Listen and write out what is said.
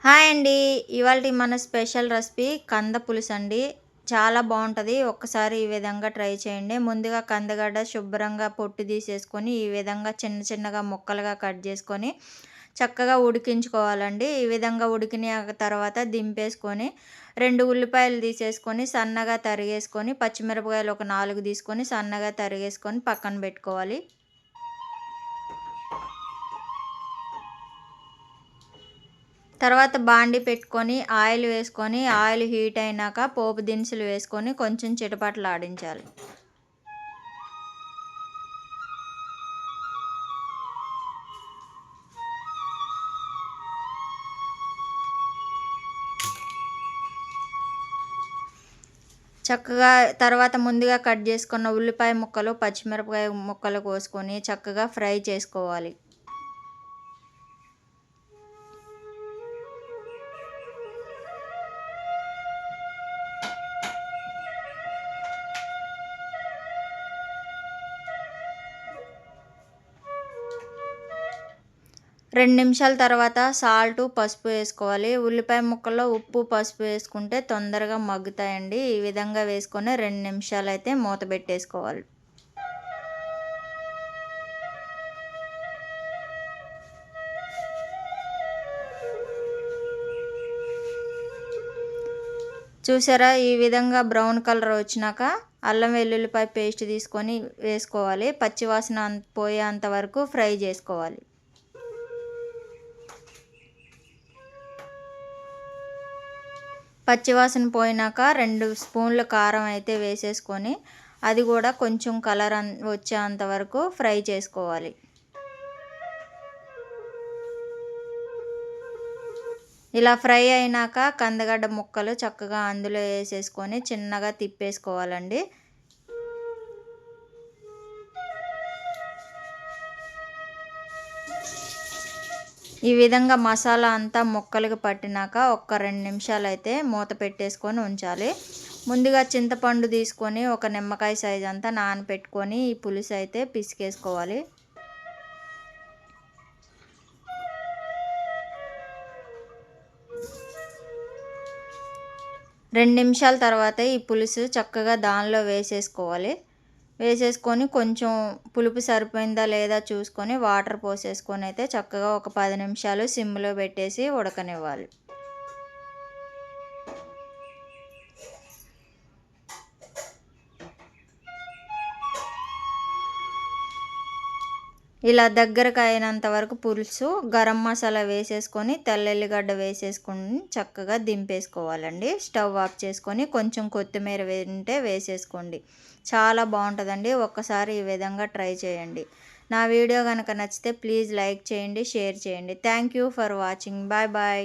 Hi అండి. ఇవాల్టి మన స్పెషల్ రెసిపీ కంద పులుసు అండి. చాలా బావుంటది. ఒక్కసారి ఈ విధంగా ట్రై చేయండి. ముందుగా కందగడ్డ శుభ్రంగా పొట్టు తీసేసుకొని, ఈ విధంగా చిన్న చిన్నగా ముక్కలుగా కట్ చేసుకొని, చక్కగా ఉడికించుకోవాలండి. ఈ విధంగా ఉడికిన తర్వాత దింపేసుకొని, 2 ఉల్లిపాయలు తీసేసుకొని, సన్నగా తరిగేసుకొని, పచ్చిమిరపకాయలు ఒక 4 తీసుకొని, సన్నగా తరిగేసుకొని పక్కన పెట్టుకోవాలి. తర్వాత బాండీ పెట్టుకొని ఆయిల్ వేసుకొని, ఆయిల్ హీట్ అయినాక పోపు దినుసులు వేసుకొని కొంచెం చిటపటలాడించాలి. చక్కగా తర్వాత ముందుగా కట్ చేసుకున్న ఉల్లిపాయ ముక్కలు, పచ్చిమిరపకాయ ముక్కలు కోసుకొని చక్కగా ఫ్రై చేసుకోవాలి. రెండు నిమిషాల తర్వాత సాల్టు, పసుపు వేసుకోవాలి. ఉల్లిపాయ ముక్కల్లో ఉప్పు, పసుపు వేసుకుంటే తొందరగా మగ్గుతాయండి. ఈ విధంగా వేసుకొని 2 నిమిషాలైతే మూత పెట్టేసుకోవాలి. చూసారా? ఈ విధంగా బ్రౌన్ కలర్ వచ్చినాక అల్లం వెల్లుల్లిపాయ పేస్ట్ తీసుకొని వేసుకోవాలి. పచ్చివాసన పోయేంత వరకు ఫ్రై చేసుకోవాలి. పచ్చివాసన పోయినాక 2 స్పూన్ల కారం అయితే వేసేసుకొని, అది కూడా కొంచెం కలర్ వచ్చేంత వరకు ఫ్రై చేసుకోవాలి. ఇలా ఫ్రై అయినాక కందగడ్డ ముక్కలు చక్కగా అందులో వేసేసుకొని చిన్నగా తిప్పేసుకోవాలండి. ఈ విధంగా మసాలా అంతా ముక్కలకు పట్టినాక ఒక్క 2 నిమిషాలు అయితే మూత పెట్టేసుకొని ఉంచాలి. ముందుగా చింతపండు తీసుకొని ఒక నిమ్మకాయ సైజ్ అంతా నానపెట్టుకొని ఈ పులుసు అయితే పిసికేసుకోవాలి. 2 నిమిషాల తర్వాత ఈ పులుసు చక్కగా దానిలో వేసేసుకోవాలి. వేసేసుకొని కొంచెం పులుపు సరిపోయిందా లేదా చూసుకొని వాటర్ పోసేసుకొని అయితే చక్కగా ఒక 10 నిమిషాలు సిమ్లో పెట్టేసి ఉడకనివ్వాలి. ఇలా దగ్గరకు అయినంత వరకు పులుసు గరం మసాలా వేసేసుకొని తెల్లెల్లిగడ్డ వేసేసుకొని చక్కగా దింపేసుకోవాలండి. స్టవ్ ఆఫ్ చేసుకొని కొంచెం కొత్తిమీర ఉంటే వేసేసుకోండి. చాలా బాగుంటుందండి. ఒక్కసారి ఈ విధంగా ట్రై చేయండి. నా వీడియో కనుక నచ్చితే ప్లీజ్ లైక్ చేయండి, షేర్ చేయండి. Thank you for watching. Bye bye.